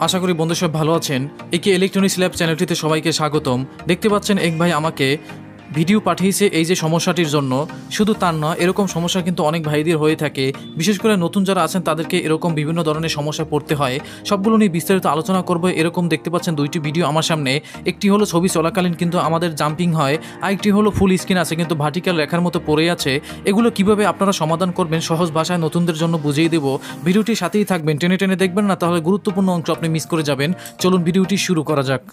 আশা করি বন্ধু সব ভালো আছেন। একে ইলেকট্রনিক্স ল্যাব চ্যানেলটিতে সবাইকে স্বাগতম। দেখতে পাচ্ছেন এক ভাই আমাকে ভিডিও পাঠিয়েছে এই যে সমস্যাটির জন্য। শুধু তার নয়, এরকম সমস্যা কিন্তু অনেক ভাইদের হয়ে থাকে। বিশেষ করে নতুন যারা আছেন তাদেরকে এরকম বিভিন্ন ধরনের সমস্যা পড়তে হয়। সবগুলো নিয়ে বিস্তারিত আলোচনা করব। এরকম দেখতে পাচ্ছেন দুইটি ভিডিও আমার সামনে। একটি হলো ছবি চলাকালীন কিন্তু আমাদের জাম্পিং হয়, আরেকটি হলো ফুল স্ক্রিন আছে কিন্তু ভার্টিক্যাল রেখার মতো পড়ে আছে। এগুলো কিভাবে আপনারা সমাধান করবেন সহজ ভাষায় নতুনদের জন্য বুঝিয়ে দেব। ভিডিওটির সাথেই থাকবেন, টেনে টেনে দেখবেন না, তাহলে গুরুত্বপূর্ণ অংশ আপনি মিস করে যাবেন। চলুন ভিডিওটি শুরু করা যাক।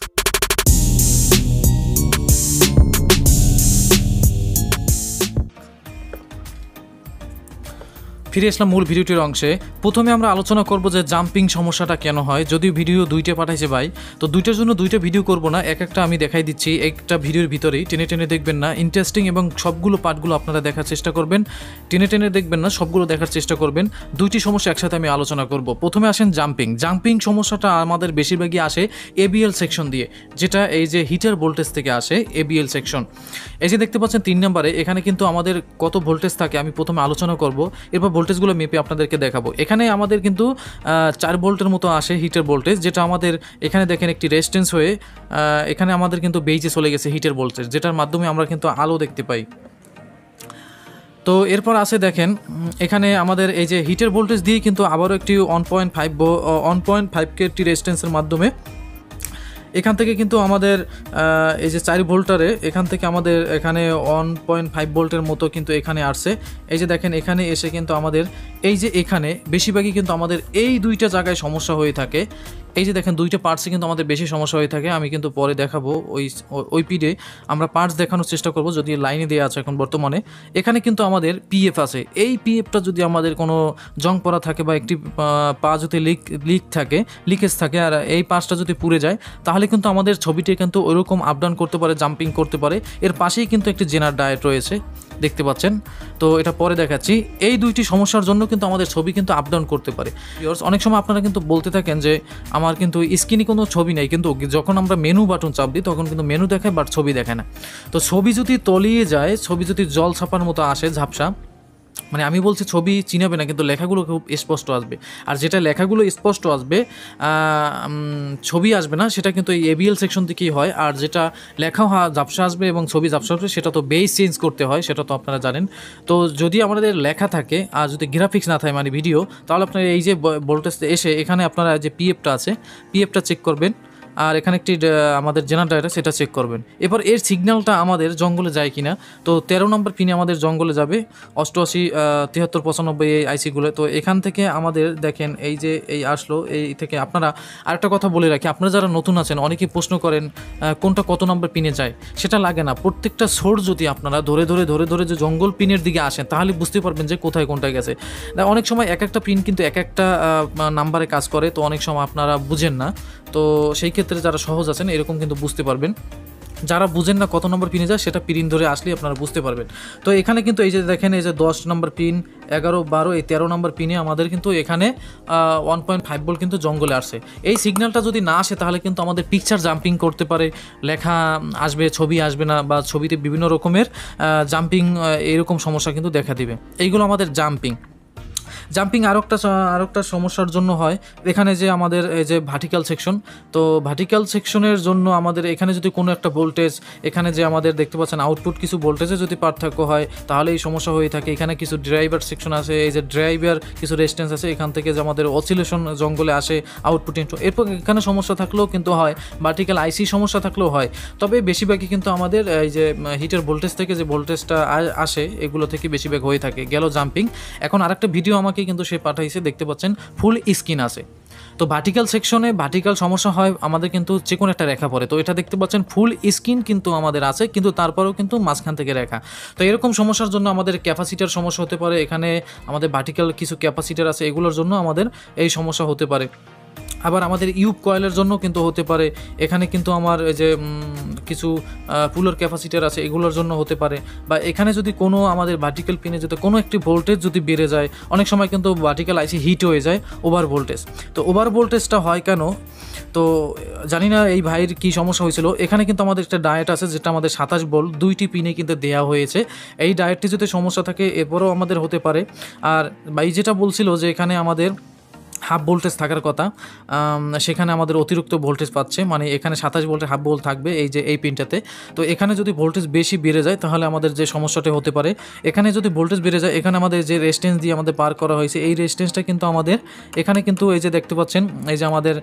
ফিরে আসলাম মূল ভিডিওটির অংশে। প্রথমে আমরা আলোচনা করব যে জাম্পিং সমস্যাটা কেন হয়। যদিও ভিডিও দুইটা পাঠাইছে ভাই, তো দুইটার জন্য দুইটা ভিডিও করব না, এক একটা আমি দেখাই দিচ্ছি একটা ভিডিওর ভিতরেই। টেনে টেনে দেখবেন না, ইন্টারেস্টিং এবং সবগুলো পার্টগুলো আপনারা দেখার চেষ্টা করবেন। টেনে টেনে দেখবেন না, সবগুলো দেখার চেষ্টা করবেন। দুইটি সমস্যা একসাথে আমি আলোচনা করব। প্রথমে আসেন জাম্পিং সমস্যাটা আমাদের বেশিরভাগই আসে AVL সেকশন দিয়ে, যেটা এই যে হিটার ভোল্টেজ থেকে আসে AVL সেকশন। এই যে দেখতে পাচ্ছেন 3 নম্বরে, এখানে কিন্তু আমাদের কত ভোল্টেজ থাকে আমি প্রথমে আলোচনা করব, এরপর ভোল্টেজগুলো মেপে আপনাদেরকে দেখাবো। এখানে আমাদের কিন্তু 4 ভোল্টের মতো আসে হিটার ভোল্টেজ, যেটা আমাদের এখানে দেখেন একটি রেজিস্ট্যান্স হয়ে এখানে আমাদের কিন্তু বেজে চলে গেছে হিটার ভোল্টেজ, যেটার মাধ্যমে আমরা কিন্তু আলো দেখতে পাই। তো এরপর আছে দেখেন এখানে আমাদের এই যে হিটার ভোল্টেজ দিয়ে কিন্তু আবারও একটি 1.5K একটি রেজিস্ট্যান্সের মাধ্যমে এখান থেকে কিন্তু আমাদের এই যে 4 ভোল্টারে এখান থেকে আমাদের এখানে 1.5 ভোল্টের মতো কিন্তু এখানে আসছে। এই যে দেখেন এখানে এসে কিন্তু আমাদের এই যে এখানে বেশিরভাগই কিন্তু আমাদের এই দুইটা জায়গায় সমস্যা হয়ে থাকে। এই যে দেখেন দুইটা পার্টসে কিন্তু আমাদের বেশি সমস্যা হয়ে থাকে। আমি কিন্তু পরে দেখাবো ওই পিডে আমরা পার্টস দেখানোর চেষ্টা করব, যদি লাইনে দেওয়া আছে এখন বর্তমানে। এখানে কিন্তু আমাদের PF আছে। এই PFটা যদি আমাদের কোনো জং পড়া থাকে বা একটি পা যদি লিকেজ থাকে আর এই পার্টসটা যদি পুড়ে যায়, তাহলে কিন্তু আমাদের ছবিটি কিন্তু ওইরকম আপ ডাউন করতে পারে, জাম্পিং করতে পারে। এর পাশেই কিন্তু একটি জেনার ডায়েট রয়েছে, দেখতে পাচ্ছেন। তো এটা পরে দেখাচ্ছি। এই দুইটি সমস্যার জন্য কিন্তু আমাদের ছবি কিন্তু আপ ডাউন করতে পারে। অনেক সময় আপনারা কিন্তু বলতে থাকেন যে আমার কিন্তু স্ক্রিনে কোনো ছবি নেই, কিন্তু যখন আমরা মেনু বাটন চাপ দিই তখন কিন্তু মেনু দেখায় বাট ছবি দেখে না। তো ছবি যদি তলিয়ে যায়, ছবি যদি জল ছাপার মতো আসে ঝাপসা, মানে আমি বলছি ছবি চিনাবে না কিন্তু লেখাগুলো খুব স্পষ্ট আসবে। আর যেটা লেখাগুলো স্পষ্ট আসবে, ছবি আসবে না, সেটা কিন্তু এই AVL সেকশন থেকেই হয়। আর যেটা লেখাও ঝাপসা আসবে এবং ছবি ঝাপসা আসবে, সেটা তো বেস চেঞ্জ করতে হয়, সেটা তো আপনারা জানেন। তো যদি আমাদের লেখা থাকে আর যদি গ্রাফিক্স না থাকে মানে ভিডিও, তাহলে আপনারা এই যে ভোল্টেজ এসে এখানে আপনারা যে PFটা আছে PFটা চেক করবেন, আর এখানে একটি আমাদের জেনারেটর সেটা চেক করবেন। এরপর এর সিগন্যালটা আমাদের জঙ্গলে যায় কিনা। তো 13 নম্বর পিনে আমাদের জঙ্গলে যাবে 88, 73, 95 এই আইসিগুলো। তো এখান থেকে আমাদের দেখেন এই যে এই আসলো, এই থেকে আপনারা আরেকটা কথা বলে রাখি, আপনারা যারা নতুন আছেন অনেকেই প্রশ্ন করেন কোনটা কত নম্বর পিনে যায়। সেটা লাগে না, প্রত্যেকটা সোর্স যদি আপনারা ধরে ধরে যে জঙ্গল পিনের দিকে আসেন, তাহলে বুঝতে পারবেন যে কোথায় কোনটা গেছে। অনেক সময় এক একটা পিন কিন্তু এক একটা নাম্বারে কাজ করে, তো অনেক সময় আপনারা বুঝেন না। তো সেই ক্ষেত্রে যারা সহজ আছেন এরকম কিন্তু বুঝতে পারবেন। যারা বুঝেন না কত নম্বর পিনে যায়, সেটা পিন ধরে আসলে আপনারা বুঝতে পারবেন। তো এখানে কিন্তু এই যে দেখেন এই যে 10 নম্বর পিন, 11, 12, এই 13 নম্বর পিনে আমাদের কিন্তু এখানে 1.5 ভোল্ট কিন্তু জঙ্গলে আসছে। এই সিগন্যালটা যদি না আসে, তাহলে কিন্তু আমাদের পিকচার জাম্পিং করতে পারে, লেখা আসবে, ছবি আসবে না, বা ছবিতে বিভিন্ন রকমের জাম্পিং এরকম সমস্যা কিন্তু দেখা দিবে। এইগুলো আমাদের জাম্পিং আরেকটা সমস্যার জন্য হয়। এখানে যে আমাদের এই যে ভার্টিক্যাল সেকশন, তো ভার্টিক্যাল সেকশনের জন্য আমাদের এখানে যদি কোনো একটা ভোল্টেজ, এখানে যে আমাদের দেখতে পাচ্ছেন আউটপুট কিছু ভোল্টেজে যদি পার্থক্য হয়, তাহলে এই সমস্যা হয়ে থাকে। এখানে কিছু ড্রাইভার সেকশন আছে, এই যে ড্রাইভার কিছু রেজিস্ট্যান্স আছে, এখান থেকে যে আমাদের অসিলেশন জঙ্গলে আসে আউটপুট ইনপুট। এরপর এখানে সমস্যা থাকলেও কিন্তু হয়, ভার্টিক্যাল আইসি সমস্যা থাকলেও হয়। তবে বেশিরভাগই কিন্তু আমাদের এই যে হিটার ভোল্টেজ থেকে যে ভোল্টেজটা আসে, এগুলো থেকে বেশিরভাগ হয়ে থাকে। গেল জাম্পিং। এখন আরেকটা ভিডিও আমাকে কিন্তু সে পাঠাইছে, দেখতে পাচ্ছেন ফুল স্ক্রিন আছে। তো ভার্টিক্যাল সেকশনে ভার্টিক্যাল সমস্যা হয় আমাদের কিন্তু যে কোনো একটা রেখা পড়ে। তো এটা দেখতে পাচ্ছেন ফুল স্ক্রিন কিন্তু আমাদের আছে, কিন্তু তারপরেও কিন্তু মাঝখান থেকে রেখা। তো এরকম সমস্যার জন্য আমাদের ক্যাপাসিটার সমস্যা হতে পারে। এখানে আমাদের ভার্টিক্যাল কিছু ক্যাপাসিটার আছে, এগুলোর জন্য আমাদের এই সমস্যা হতে পারে। আবার আমাদের ইউব কয়েলের জন্য কিন্তু হতে পারে। এখানে কিন্তু আমার এই যে কিছু পুলার ক্যাপাসিটার আছে, এগুলোর জন্য হতে পারে। বা এখানে যদি কোনো আমাদের ভার্টিক্যাল পিনে যদি কোনো একটি ভোল্টেজ যদি বেড়ে যায়, অনেক সময় কিন্তু ভার্টিক্যাল আইসি হিট হয়ে যায়, ওভার ভোল্টেজ। তো ওভার ভোল্টেজটা হয় কেন, তো জানি না এই ভাইয়ের কী সমস্যা হয়েছিল। এখানে কিন্তু আমাদের একটা ডায়েট আছে, যেটা আমাদের 27 ভোল্ট 2টি পিনে কিন্তু দেওয়া হয়েছে। এই ডায়েটটি যদি সমস্যা থাকে এরপরও আমাদের হতে পারে। আর ভাই যেটা বলছিল যে এখানে আমাদের হাফ ভোল্টেজ থাকার কথা, সেখানে আমাদের অতিরিক্ত ভোল্টেজ পাচ্ছে, মানে এখানে 27 ভোল্টের হাফ ভোল্ট থাকবে এই যে এই পিনটাতে। তো এখানে যদি ভোল্টেজ বেশি বেড়ে যায় তাহলে আমাদের যে সমস্যাটা হতে পারে, এখানে যদি ভোল্টেজ বেড়ে যায়, এখানে আমাদের যে রেজিস্ট্যান্স দিয়ে আমাদের পার করা হয়েছে এই রেজিস্ট্যান্সটা কিন্তু আমাদের এখানে কিন্তু এই যে দেখতে পাচ্ছেন এই যে আমাদের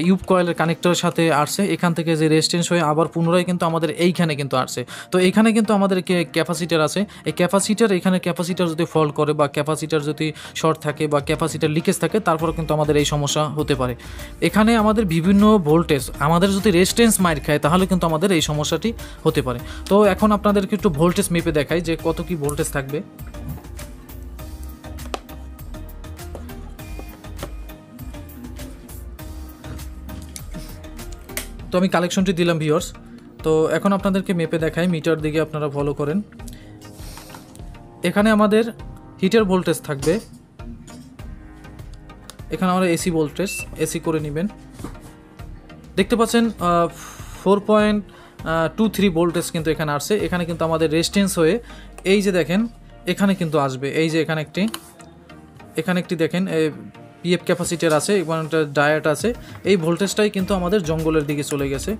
ইউব কয়েলের কানেক্টরের সাথে আসছে, এখান থেকে যে রেজিস্ট্যান্স হয়ে আবার পুনরায় কিন্তু আমাদের এইখানে কিন্তু আসছে। তো এখানে কিন্তু আমাদের ক্যাপাসিটার আছে, এই ক্যাপাসিটার এখানে ক্যাপাসিটার যদি ফল্ট করে বা ক্যাপাসিটার যদি শর্ট থাকে বা ক্যাপাসিটার লিকেজ থাকে তারপরে কিন্তু আমাদের এই সমস্যা হতে পারে। এখানে আমাদের বিভিন্ন ভোল্টেজ আমাদের যদি রেজিস্ট্যান্স মাইর খায় তাহলে কিন্তু আমাদের এই সমস্যাটি হতে পারে। তো এখন আপনাদেরকে একটু ভোল্টেজ মেপে দেখাই যে কত কি ভোল্টেজ থাকবে। তো আমি কালেকশনটি দিলাম ভিউয়ার্স। তো এখন আপনাদেরকে মেপে দেখাই, মিটার দিকে আপনারা ফলো করেন। এখানে আমাদের হিটার ভোল্টেজ থাকবে, এখানে আমরা এসি ভোল্টেজ এসি করে নেবেন, দেখতে পাচ্ছেন 4.23 ভোল্টেজ কিন্তু এখানে আসছে। এখানে কিন্তু আমাদের রেজিস্ট্যান্স হয়ে এই যে দেখেন এখানে কিন্তু আসবে, এই যে এখানে একটি দেখেন পিএফ ক্যাপাসিটার আছে এবং একটা ডায়েট আছে, এই ভোল্টেজটাই কিন্তু আমাদের জঙ্গলের দিকে চলে গেছে।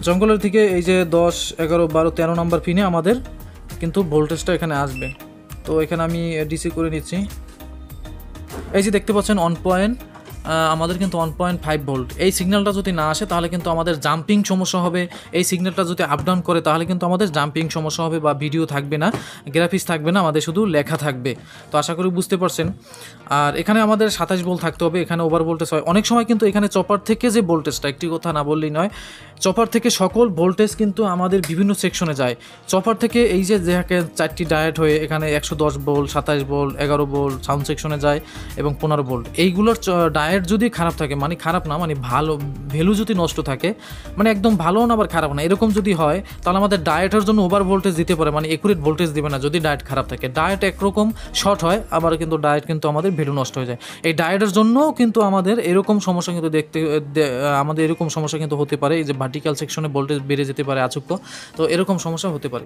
জঙ্গলের দিকে এই যে 10, 11, 12, 13 নম্বর পিনে আমাদের কিন্তু ভোল্টেজটা এখানে আসবে। তো এখানে আমি ডিসি করে নিচ্ছি, এই যে দেখতে পাচ্ছেন আমাদের কিন্তু 1.5 ভোল্ট। এই সিগন্যালটা যদি না আসে তাহলে কিন্তু আমাদের জাম্পিং সমস্যা হবে, এই সিগন্যালটা যদি আপ ডাউন করে তাহলে কিন্তু আমাদের জাম্পিং সমস্যা হবে বা ভিডিও থাকবে না, গ্রাফিক্স থাকবে না, আমাদের শুধু লেখা থাকবে। তো আশা করি বুঝতে পারছেন। আর এখানে আমাদের 27 ভোল্ট থাকতে হবে, এখানে ওভার ভোল্টেজ হয় অনেক সময় কিন্তু এখানে চপার থেকে যে ভোল্টেজটা, একটি কথা না বললেই নয়, চপার থেকে সকল ভোল্টেজ কিন্তু আমাদের বিভিন্ন সেকশনে যায়। চপার থেকে এই যে দেখেন 4টি ডায়েট হয়ে এখানে 110 ভোল্ট, 27 ভোল্ট, 11 ভোল্ট সাউন্ড সেকশনে যায় এবং 15 ভোল্ট। এইগুলোর ডায়েট যদি খারাপ থাকে, মানে খারাপ না, মানে ভালো ভ্যালু যদি নষ্ট থাকে, মানে একদম ভালো না আবার খারাপ না, এরকম যদি হয় তাহলে আমাদের ডায়েটের জন্য ওভার ভোল্টেজ দিতে পারে, মানে একুরেট ভোল্টেজ দেবে না যদি ডায়েট খারাপ থাকে। ডায়েট একরকম শর্ট হয়, আবার কিন্তু ডায়েট কিন্তু আমাদের ভ্যালু নষ্ট হয়ে যায়। এই ডায়েটের জন্যও কিন্তু আমাদের এরকম সমস্যা কিন্তু আমাদের এরকম সমস্যা কিন্তু হতে পারে, এই যে ভার্টিক্যাল সেকশনে ভোল্টেজ বেড়ে যেতে পারে আচুক্য, তো এরকম সমস্যা হতে পারে।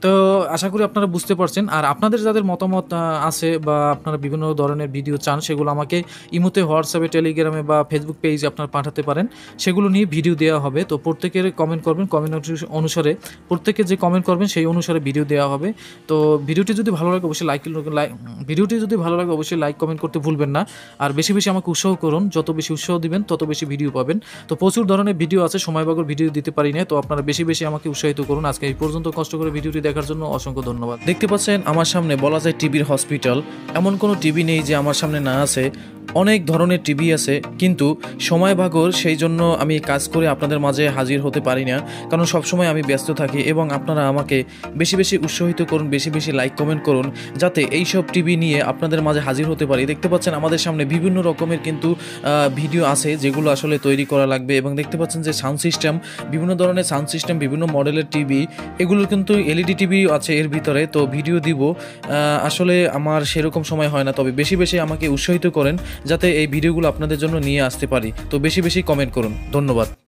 তো আশা করি আপনারা বুঝতে পারছেন। আর আপনাদের যাদের মতামত আছে বা আপনারা বিভিন্ন ধরনের ভিডিও চান সেগুলো আমাকে ইমোতে, হোয়াটসঅ্যাপে, টেলিগ্রামে বা ফেসবুক পেজে আপনারা পাঠাতে পারেন, সেগুলো নিয়ে ভিডিও দেওয়া হবে। তো প্রত্যেকের কমেন্ট করবেন, কমেন্ট অনুসারে প্রত্যেকে যে কমেন্ট করবেন সেই অনুসারে ভিডিও দেওয়া হবে। তো ভিডিওটি যদি ভালো লাগে অবশ্যই লাইক কমেন্ট করতে ভুলবেন না। আর বেশি বেশি আমাকে উৎসাহ করুন, যত বেশি উৎসাহ দিবেন তত বেশি ভিডিও পাবেন। তো প্রচুর ধরনের ভিডিও আছে, সময়বাগর ভিডিও দিতে পারি না, তো আপনারা বেশি বেশি আমাকে উৎসাহিত করুন। আজকে এই পর্যন্ত কষ্ট করে ভিডিওটি দেখার জন্য অসংখ্য ধন্যবাদ। দেখতে পাচ্ছেন আমার সামনে বলা যায় টিভির হসপিটাল, এমন কোনো টিভি নেই যে আমার সামনে না আছে। অনেক ধরনের টিভি আছে, কিন্তু সময়ভাগর সেই জন্য আমি কাজ করে আপনাদের মাঝে হাজির হতে পারি না, কারণ সবসময় আমি ব্যস্ত থাকি। এবং আপনারা আমাকে বেশি বেশি উৎসাহিত করুন, বেশি বেশি লাইক কমেন্ট করুন, যাতে এইসব টিভি নিয়ে আপনাদের মাঝে হাজির হতে পারি। দেখতে পাচ্ছেন আমাদের সামনে বিভিন্ন রকমের কিন্তু ভিডিও আছে যেগুলো আসলে তৈরি করা লাগবে। এবং দেখতে পাচ্ছেন যে সাউন্ড সিস্টেম, বিভিন্ন ধরনের সাউন্ড সিস্টেম, বিভিন্ন মডেলের টিভি, এগুলো কিন্তু এলইডি টিভি আছে এর ভিতরে। তো ভিডিও দিব, আসলে আমার সেরকম সময় হয় না, তবে বেশি বেশি আমাকে উৎসাহিত করেন যাতে এই ভিডিওগুলো আপনাদের জন্য নিয়ে আসতে পারি। তো বেশি বেশি কমেন্ট করুন, ধন্যবাদ।